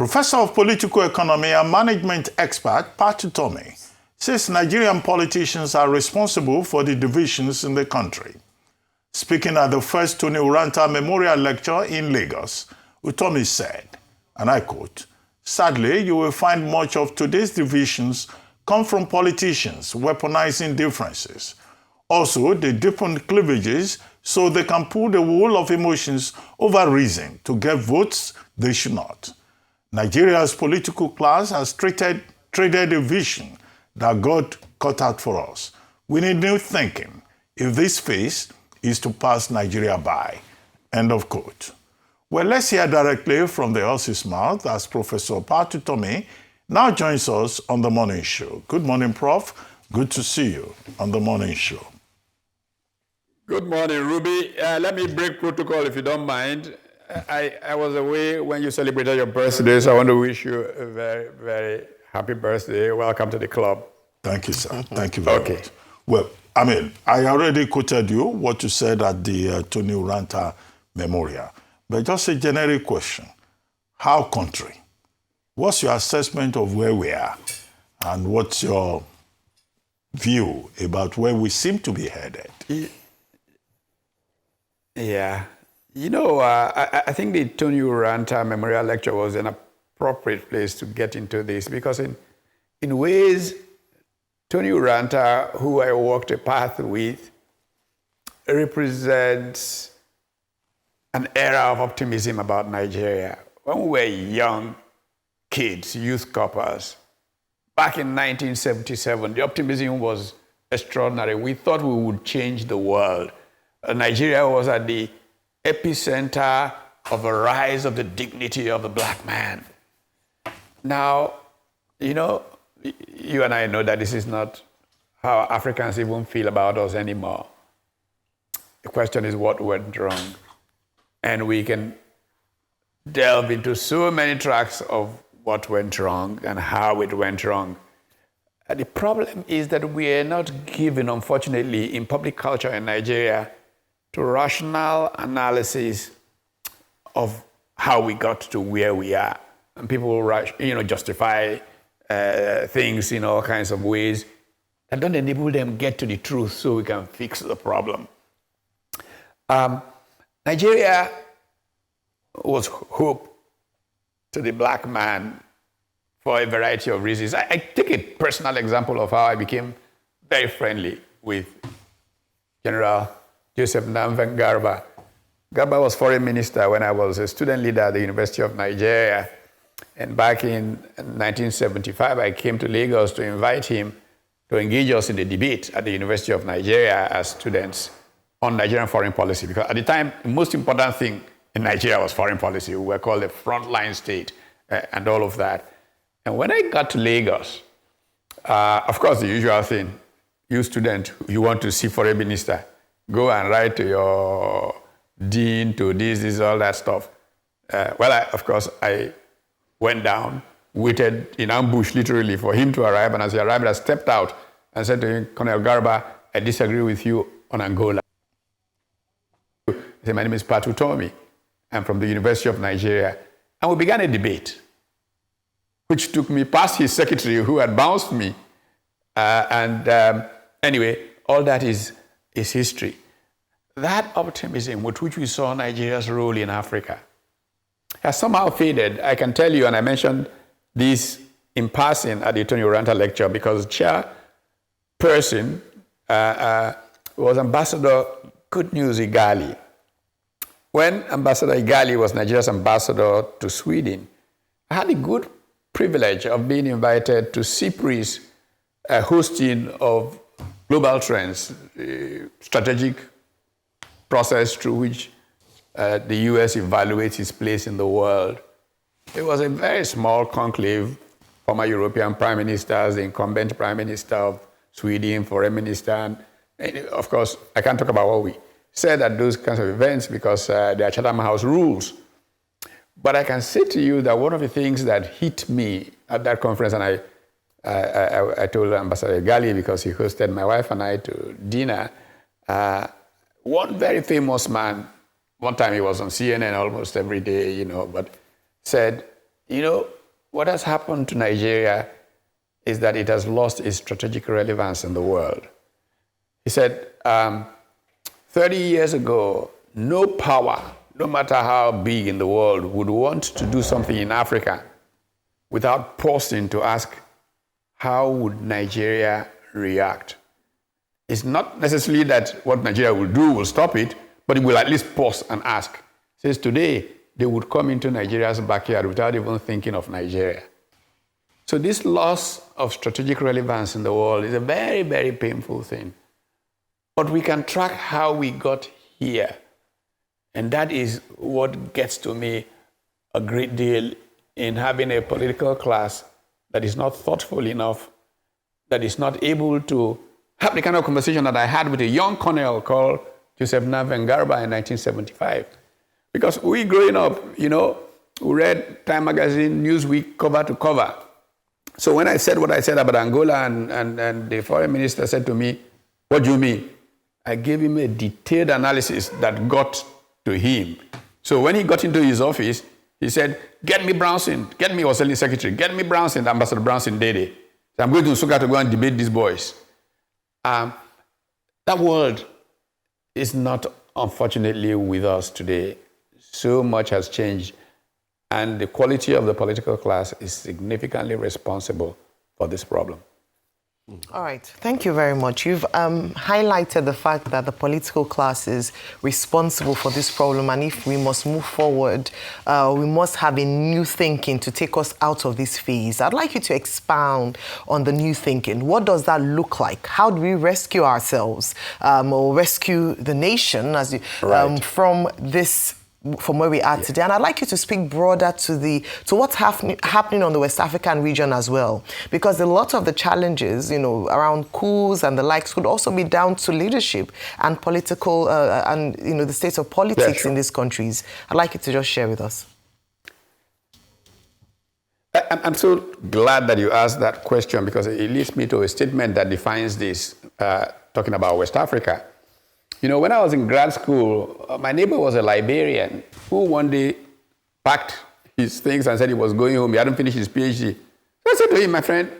Professor of Political Economy and Management expert Prof. Utomi says Nigerian politicians are responsible for the divisions in the country. Speaking at the first Tony Uranta Memorial Lecture in Lagos, Utomi said, and I quote, "Sadly, you will find much of today's divisions come from politicians weaponizing differences. Also, they deepen cleavages so they can pull the wool of emotions over reason to get votes they should not. Nigeria's political class has traded a vision that God cut out for us. We need new thinking if this phase is to pass Nigeria by." End of quote. Well, let's hear directly from the horse's mouth as Professor Prof. Utomi now joins us on the morning show. Good morning, Prof. Good to see you on the morning show. Good morning, Ruby. Let me break protocol if you don't mind. I was away when you celebrated your birthday, so I want to wish you a very, very happy birthday. Welcome to the club. Thank you, sir. Thank you very much. Well, I already quoted you, what you said at the Tony Uranta Memorial. But just a generic question. How country? What's your assessment of where we are? And what's your view about where we seem to be headed? Yeah. You know, I think the Tony Uranta Memorial Lecture was an appropriate place to get into this because in ways, Tony Uranta, who I walked a path with, represents an era of optimism about Nigeria. When we were young kids, youth coppers, back in 1977, the optimism was extraordinary. We thought we would change the world. Nigeria was at the epicenter of a rise of the dignity of the black man. Now, you know, you and I know that this is not how Africans even feel about us anymore. The question is what went wrong. And we can delve into so many tracks of what went wrong and how it went wrong. And the problem is that we are not given, unfortunately, in public culture in Nigeria, to rational analysis of how we got to where we are. And people, justify things in all kinds of ways that don't enable them get to the truth so we can fix the problem. Nigeria was hope to the black man for a variety of reasons. I take a personal example of how I became very friendly with General Joseph Namvan Garba. Garba was foreign minister when I was a student leader at the University of Nigeria. And back in 1975, I came to Lagos to invite him to engage us in the debate at the University of Nigeria as students on Nigerian foreign policy. Because at the time, the most important thing in Nigeria was foreign policy. We were called the frontline state and all of that. And when I got to Lagos, of course, the usual thing, you student, you want to see foreign minister, go and write to your dean, to this, all that stuff. Of course, I went down, waited in ambush, literally, for him to arrive. And as he arrived, I stepped out and said to him, "Colonel Garba, I disagree with you on Angola." He said, "My name is Prof. Utomi. I'm from the University of Nigeria." And we began a debate, which took me past his secretary, who had bounced me. Anyway, all that is history. That optimism with which we saw Nigeria's role in Africa has somehow faded. I can tell you, and I mentioned this in passing at the Tony Uranta lecture, because the chairperson was Ambassador Good News Igali. When Ambassador Igali was Nigeria's ambassador to Sweden, I had the good privilege of being invited to CIPRI's hosting of Global Trends, strategic process through which the U.S. evaluates its place in the world. It was a very small conclave, former European prime ministers, the incumbent prime minister of Sweden, foreign minister, and of course, I can't talk about what we said at those kinds of events because they are Chatham House rules. But I can say to you that one of the things that hit me at that conference, and I told Ambassador Gali because he hosted my wife and I to dinner, one very famous man, one time he was on CNN almost every day, but said, you know, what has happened to Nigeria is that it has lost its strategic relevance in the world. He said, 30 years ago, no power, no matter how big in the world, would want to do something in Africa without pausing to ask, how would Nigeria react? It's not necessarily that what Nigeria will do will stop it, but it will at least pause and ask. He says today, they would come into Nigeria's backyard without even thinking of Nigeria. So this loss of strategic relevance in the world is a very, very painful thing. But we can track how we got here. And that is what gets to me a great deal in having a political class that is not thoughtful enough, that is not able to have the kind of conversation that I had with a young colonel called Joseph Navengarba in 1975. Because we growing up, you know, we read Time Magazine, Newsweek, cover to cover. So when I said what I said about Angola and the foreign minister said to me, what do you mean? I gave him a detailed analysis that got to him. So when he got into his office, he said, get me Brownson, get me Australian secretary, get me Brownson, Ambassador Brownson Dede. So I'm going to Nsukka to go and debate these boys. That world is not, unfortunately, with us today. So much has changed, and the quality of the political class is significantly responsible for this problem. All right. Thank you very much. You've highlighted the fact that the political class is responsible for this problem, and if we must move forward, we must have a new thinking to take us out of this phase. I'd like you to expound on the new thinking. What does that look like? How do we rescue ourselves or rescue the nation as from where we are today? And I'd like you to speak broader to what's happening on the West African region as well, because a lot of the challenges, you know, around coups and the likes could also be down to leadership and political and, you know, the state of politics in these countries. I'd like you to just share with us. I'm so glad that you asked that question, because it leads me to a statement that defines this, talking about West Africa. You know, when I was in grad school, my neighbor was a Liberian who one day packed his things and said he was going home. He hadn't finished his PhD. So I said to him, my friend,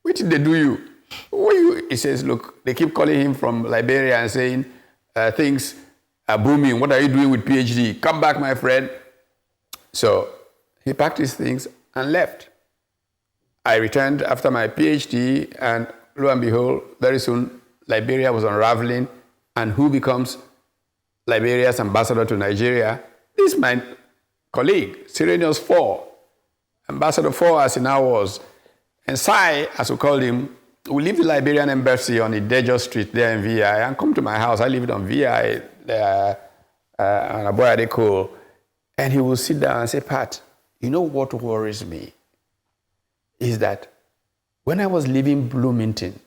what did they do you? What are you? He says, look, they keep calling him from Liberia and saying things are booming. What are you doing with PhD? Come back, my friend. So he packed his things and left. I returned after my PhD, and lo and behold, very soon, Liberia was unraveling. And who becomes Liberia's ambassador to Nigeria? This is my colleague, Sirenius 4, Ambassador 4 as he now was. And Sai, as we called him, will leave the Liberian embassy on Idejo Street there in VI and come to my house. I lived on VI there, on Aboyadeko. And he will sit down and say, Pat, you know what worries me? Is that when I was leaving Bloomington,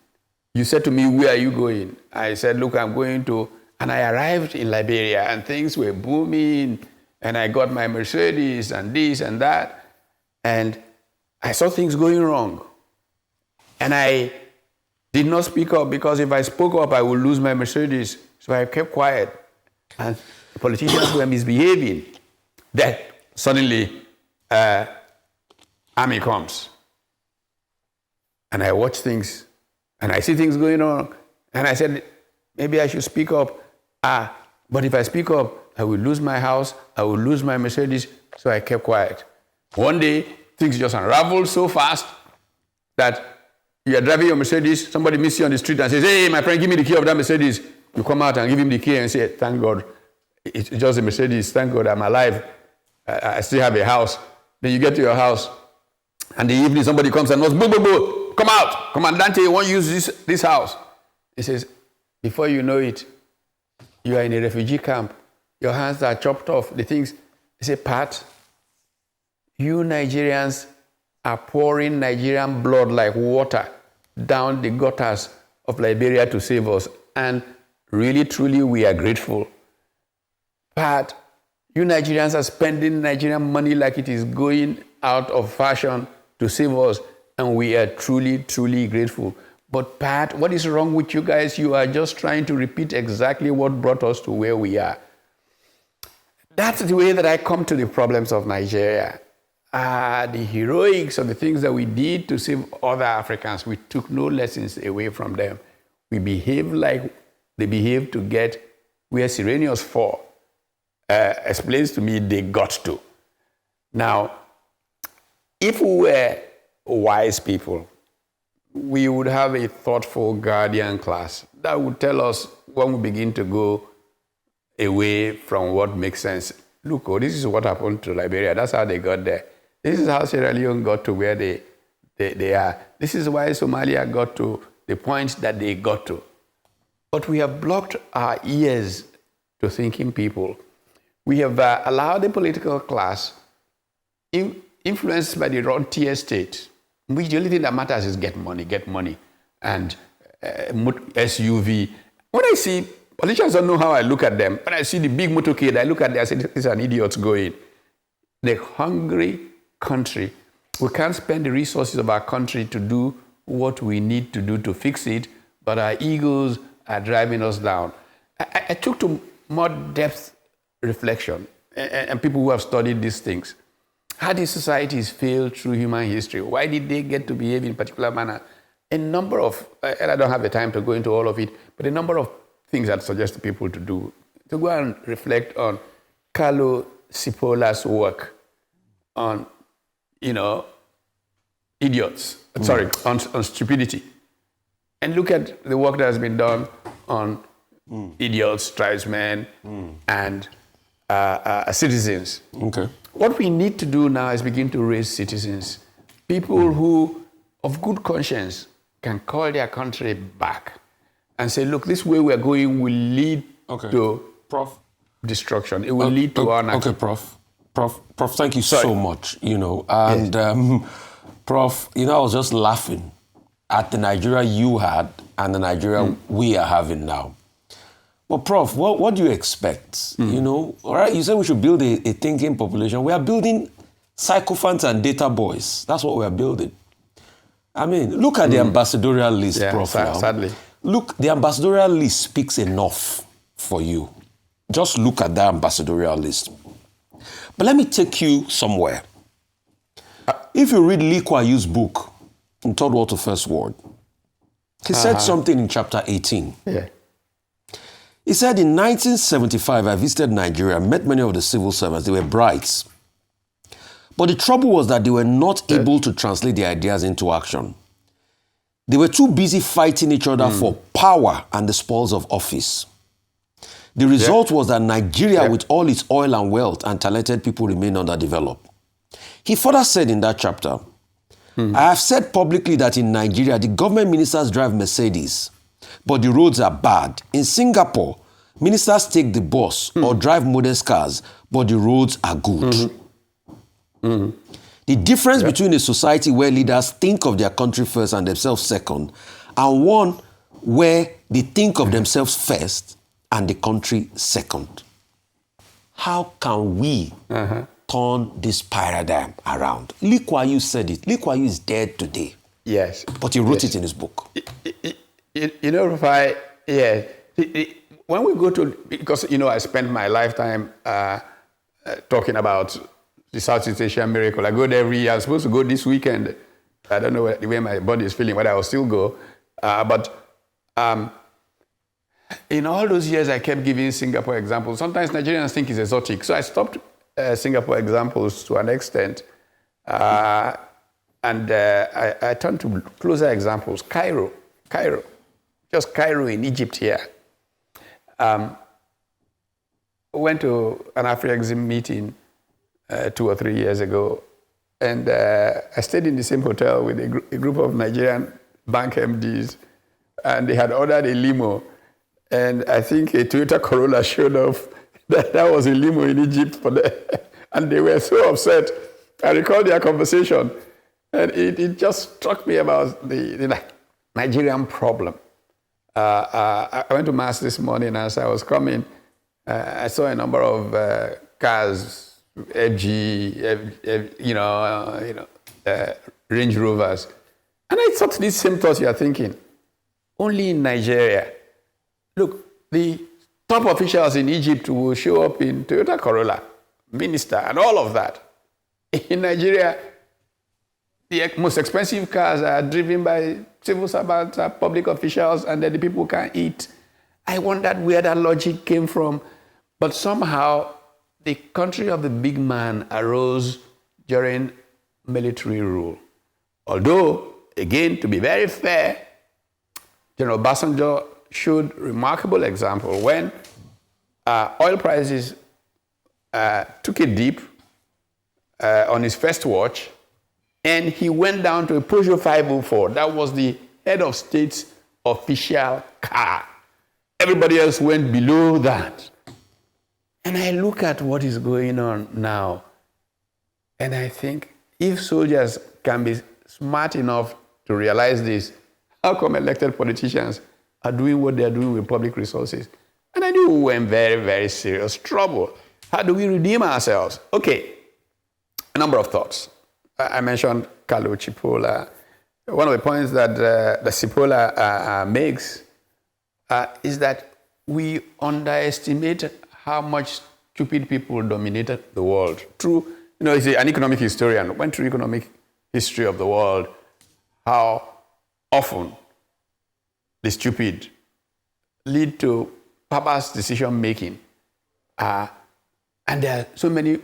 you said to me, where are you going? I said, look, I'm going to, and I arrived in Liberia and things were booming and I got my Mercedes and this and that. And I saw things going wrong. And I did not speak up, because if I spoke up, I would lose my Mercedes. So I kept quiet. And the politicians were misbehaving. Then suddenly, army comes. And I watch things. And I see things going on. And I said, maybe I should speak up. But if I speak up, I will lose my house. I will lose my Mercedes. So I kept quiet. One day, things just unraveled so fast that you are driving your Mercedes, somebody meets you on the street and says, hey, my friend, give me the key of that Mercedes. You come out and give him the key and say, thank God, it's just a Mercedes. Thank God I'm alive. I still have a house. Then you get to your house, and the evening somebody comes and knows, boo, boo, boo. Come out, Commandante, you won't use this house. He says, before you know it, you are in a refugee camp. Your hands are chopped off. The things, he said, Pat, you Nigerians are pouring Nigerian blood like water down the gutters of Liberia to save us. And really, truly, we are grateful. Pat, you Nigerians are spending Nigerian money like it is going out of fashion to save us. And we are truly, truly grateful. But Pat, what is wrong with you guys? You are just trying to repeat exactly what brought us to where we are. That's the way that I come to the problems of Nigeria. the heroics of the things that we did to save other Africans, we took no lessons away from them. We behaved like they behaved to get where Cyrenius 4 explains to me they got to. Now, if we were wise people, we would have a thoughtful guardian class that would tell us when we begin to go away from what makes sense. Look, oh, this is what happened to Liberia. That's how they got there. This is how Sierra Leone got to where they are. This is why Somalia got to the point that they got to. But we have blocked our ears to thinking people. We have allowed the political class, influenced by the rentier state, which the only thing that matters is get money, and SUV. When I see, politicians don't know how I look at them. When I see the big motorcade, I look at them, I say, this is an idiot going. The hungry country, we can't spend the resources of our country to do what we need to do to fix it, but our egos are driving us down. I took to more depth reflection, and people who have studied these things. How did societies fail through human history? Why did they get to behave in a particular manner? A number of, and I don't have the time to go into all of it, but a number of things I'd suggest to people to do, to go and reflect on Carlo Cipola's work on, idiots, on stupidity. And look at the work that has been done on idiots, tribesmen, and citizens. Okay. What we need to do now is begin to raise citizens, people who, of good conscience, can call their country back and say, look, this way we're going will lead to Prof. destruction. It will lead to our Okay, Prof. Prof, thank you so much, and Prof, I was just laughing at the Nigeria you had and the Nigeria we are having now. Well, Prof, what do you expect? All right, you said we should build a thinking population. We are building sycophants and data boys. That's what we are building. I mean, look at the ambassadorial list, Prof. Sadly. Look, the ambassadorial list speaks enough for you. Just look at that ambassadorial list. But let me take you somewhere. If you read Lee Kuan Yew's book, in Third World to First World, he said something in chapter 18. Yeah. He said, in 1975, I visited Nigeria, met many of the civil servants. They were bright. But the trouble was that they were not able to translate their ideas into action. They were too busy fighting each other for power and the spoils of office. The result was that Nigeria, with all its oil and wealth and talented people, remained underdeveloped. He further said in that chapter, I have said publicly that in Nigeria, the government ministers drive Mercedes, but the roads are bad. In Singapore, ministers take the bus or drive modest cars, but the roads are good. The difference between a society where leaders think of their country first and themselves second, and one where they think of themselves first and the country second. How can we turn this paradigm around? Lee Kuan Yew said it. Lee Kuan Yew is dead today. Yes. But he wrote it in his book. When we go to, because, I spent my lifetime talking about the Southeast Asian miracle. I go there every year. I'm supposed to go this weekend. I don't know the way my body is feeling, but I will still go. In all those years, I kept giving Singapore examples. Sometimes Nigerians think it's exotic. So I stopped Singapore examples to an extent. And I turned to closer examples. Cairo. Just Cairo in Egypt here. Went to an AfriExim meeting 2 or 3 years ago. And I stayed in the same hotel with a group of Nigerian bank MDs. And they had ordered a limo. And I think a Toyota Corolla showed up. That was a limo in Egypt for them. And they were so upset. I recall their conversation. And it just struck me about the Nigerian problem. I went to Mass this morning. As I was coming, I saw a number of cars, FG, Range Rovers. And I thought these same thoughts you are thinking. Only in Nigeria. Look, the top officials in Egypt will show up in Toyota Corolla, minister, and all of that. In Nigeria, the most expensive cars are driven by civil servants, public officials, and then the people can't eat. I wondered where that logic came from. But somehow, the country of the big man arose during military rule. Although, again, to be very fair, General Obasanjo showed remarkable example when oil prices took a dip on his first watch, and he went down to a Peugeot 504. That was the head of state's official car. Everybody else went below that. And I look at what is going on now, and I think if soldiers can be smart enough to realize this, how come elected politicians are doing what they're doing with public resources? And I knew we were in very, very serious trouble. How do we redeem ourselves? Okay, a number of thoughts. I mentioned Carlo Cipolla. One of the points that the Cipolla makes is that we underestimate how much stupid people dominated the world. True, he's an economic historian, went through economic history of the world, how often the stupid lead to perverse decision-making. And there are so many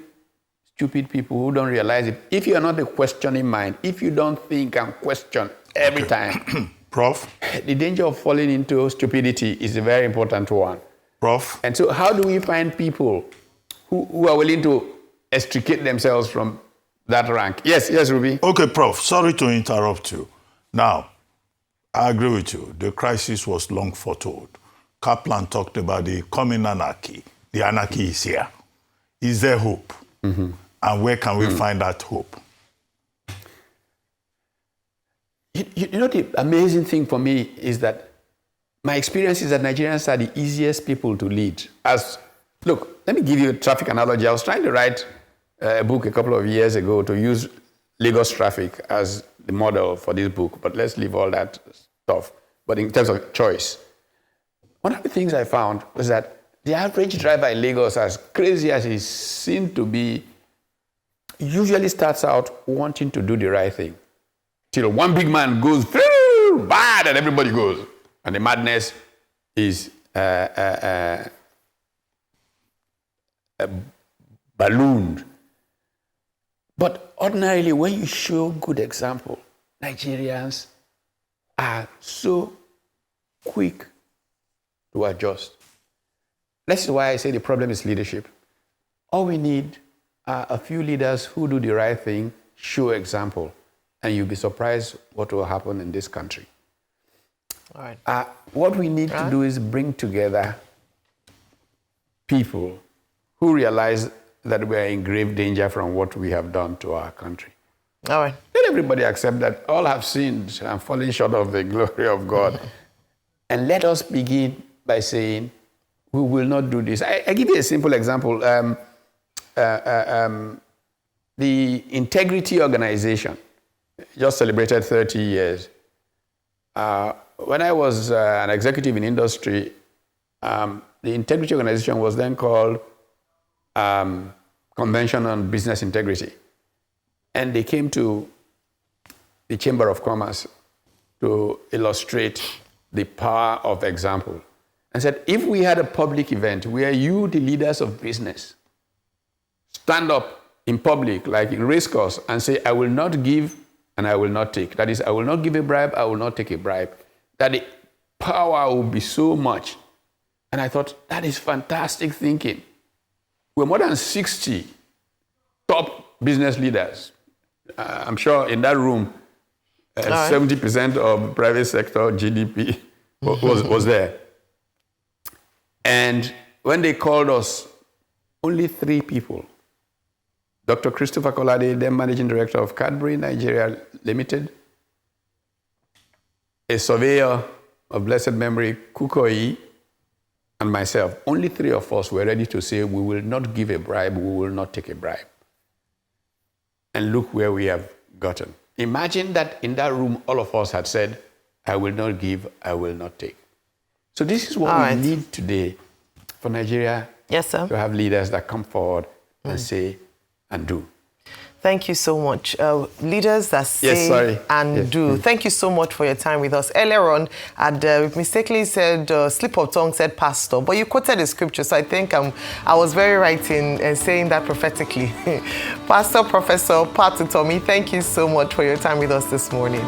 stupid people who don't realize it. If you are not a questioning mind, if you don't think and question every time, Prof? The danger of falling into stupidity is a very important one. Prof? And so how do we find people who are willing to extricate themselves from that rank? Yes, Ruby? Okay, Prof, sorry to interrupt you. Now, I agree with you. The crisis was long foretold. Kaplan talked about the coming anarchy. The anarchy is here. Is there hope? Mm-hmm. And where can we find that hope? You know, the amazing thing for me is that my experience is that Nigerians are the easiest people to lead. Look, let me give you a traffic analogy. I was trying to write a book a couple of years ago to use Lagos traffic as the model for this book, but let's leave all that stuff. But in terms of choice, one of the things I found was that the average driver in Lagos, as crazy as he seemed to be, usually starts out wanting to do the right thing. Till one big man goes bad and everybody goes. And the madness is ballooned. But ordinarily, when you show good example, Nigerians are so quick to adjust. That's why I say the problem is leadership. All we need are a few leaders who do the right thing, show example, and you'll be surprised what will happen in this country. All right. What we need to do is bring together people who realize that we are in grave danger from what we have done to our country. All right. Let everybody accept that all have sinned and fallen short of the glory of God. And let us begin by saying, we will not do this. I give you a simple example. The Integrity Organization just celebrated 30 years. When I was an executive in industry, the Integrity Organization was then called Convention on Business Integrity. And they came to the Chamber of Commerce to illustrate the power of example. And said, if we had a public event where you, the leaders of business, stand up in public, like in race course, and say, I will not give and I will not take. That is, I will not give a bribe, I will not take a bribe. That the power will be so much. And I thought, that is fantastic thinking. We're more than 60 top business leaders. I'm sure in that room, 70% of private sector GDP was there. And when they called us, only 3 people, Dr. Christopher Kolade, then managing director of Cadbury Nigeria Limited, a surveyor of blessed memory, Kukoyi, and myself, only 3 of us were ready to say, we will not give a bribe, we will not take a bribe. And look where we have gotten. Imagine that in that room, all of us had said, I will not give, I will not take. So this is what we need today for Nigeria to have leaders that come forward and say and do. Thank you so much. Leaders that say and do. Thank you so much for your time with us. Earlier on, I'd mistakenly said, slip of tongue said pastor, but you quoted the scripture, so I think I was very right in saying that prophetically. Pastor, Professor Pat Utomi, thank you so much for your time with us this morning.